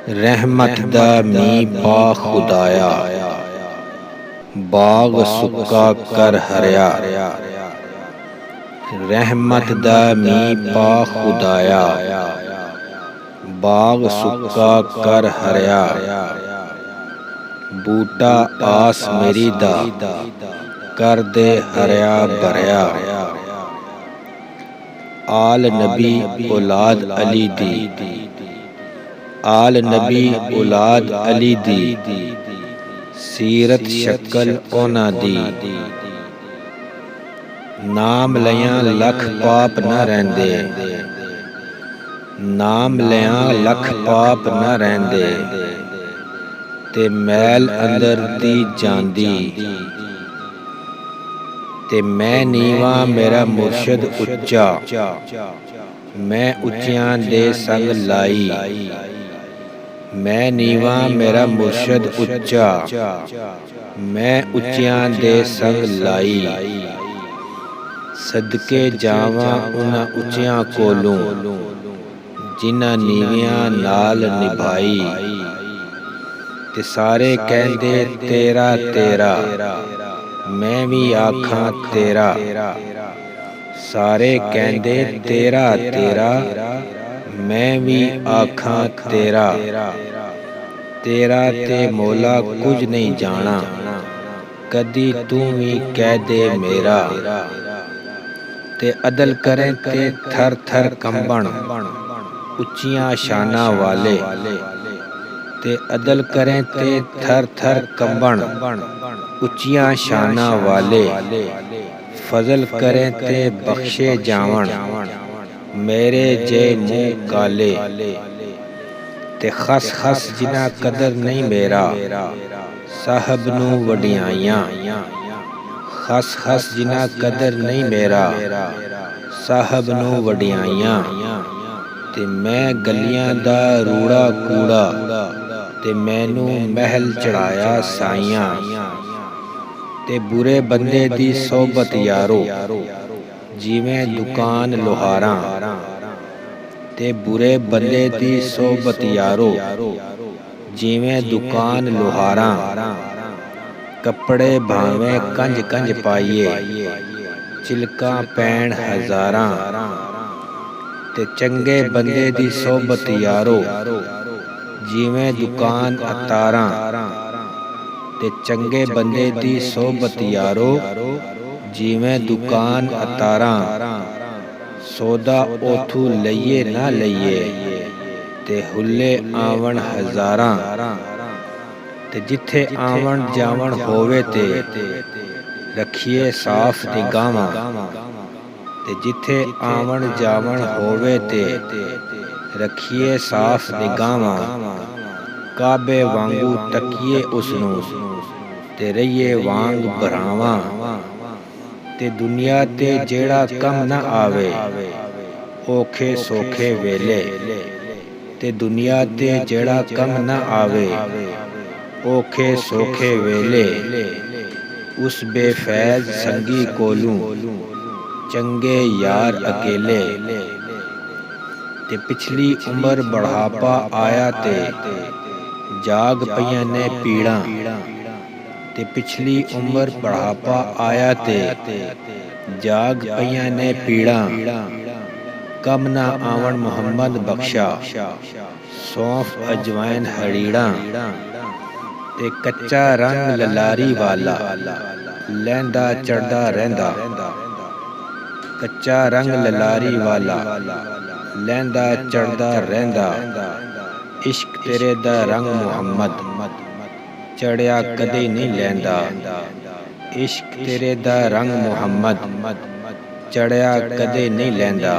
रहमत दा मीं पा खुदाया, बाग सुक्का कर हरिया। रहमत दा मीं पा खुदाया, बाग सुक्का कर हरिया। बूटा आस मेरी दा कर दे हरिया भरिया। आल नबी औलाद अली दी, आल नबी औलाद अली दी, सीरत शक्ल ओना दी। नाम लियां लख पाप न रहिंदे, नाम लियां लख पाप न रहिंदे, ते मैल अंदर दी जांदी। ते मैं नीवा मेरा मुर्शद उच्चा, मैं उच्चियां दे संग लाई। मैं नीवा मेरा मुर्शद उच्चा, मैं उच्चियां दे संग लाई। सदके जावां उन्हां उच्चियां कोलों, जिन्हां नीवियां नाल निभाई। ते सारे कहंदे तेरा तेरा, मैं भी आखां तेरा। सारे कहंदे तेरा तेरा, मैं भी आखां तेरा। तेरा ते मौला कुछ नहीं जाना, कदी तू भी कह दे मेरा। ते अदल करें ते थर थर कंबण, उच्चियां शाना वाले। ते अदल करें ते थर थर कंबण, उच्चियां शाना वाले। फजल करें ते बख्शे जावण, मेरे जे मुँह काले। ते खस खस जिन्हां कदर नहीं मेरा, साहब नूं वडियाइयां। खस खस जिन्हां कदर नहीं मेरा, साहब नूं वडियाइयां। ते मैं गलियां दा रूड़ा कूड़ा, ते मैनू महल चढ़ाया साइयां। ते बुरे बंदे दी सोबत यारो, जिवें दुकान लोहारां। ते बुरे बंदे दी सोबत यारो, जिवें दुकान लोहारां। कपड़े भावें कंज कंज पाइए, चिलकां पैण हज़ारां। ते चंगे बंदे दी सोबत यारो, जिवें दुकान अतारां। ते चंगे बंदे दी सोबत यारो, जिवें दुकान अतारां। सौदा ओथू लईए ना लईए, ते हुल्ले आवन हज़ारां। ते जिथे आवन जावन होवे ते, रखिए साफ निगाहां। ते जिथे आवन जावन होवे ते, रखिए साफ निगाहां। काबे वांगू तकिए उसनूं, ते रहिए वांग भरावां। ते दुनिया ते जेड़ा कम न आवे, औखे सौखे वेले। ते दुनिया ते जेड़ा कम न आवे, औखे सौखे वेले। उस बेफैज़ संगी कोलूं, चंगे यार अकेले। ते पिछली उम्र बढ़ापा आया ते, जाग पईयां ने पीड़ां। ते पिछली उम्र बढ़ापा आया ते, जाग पईयां ने पीड़ां। कम ना आवन मुहम्मद बख्शा, सौंफ अजवैन हरीड़ां। ते कच्चा रंग ललारी वाला, लैंदा चढ़दा रहिंदा। कच्चा रंग ललारी वाला, लैंदा चढ़दा रहिंदा। इश्क तेरे दा रंग मुहम्मद, चढ़िया कदे नहीं लैंदा। इश्क तेरे दा रंग मुहम्मद, चढ़िया कदे नहीं लैंदा।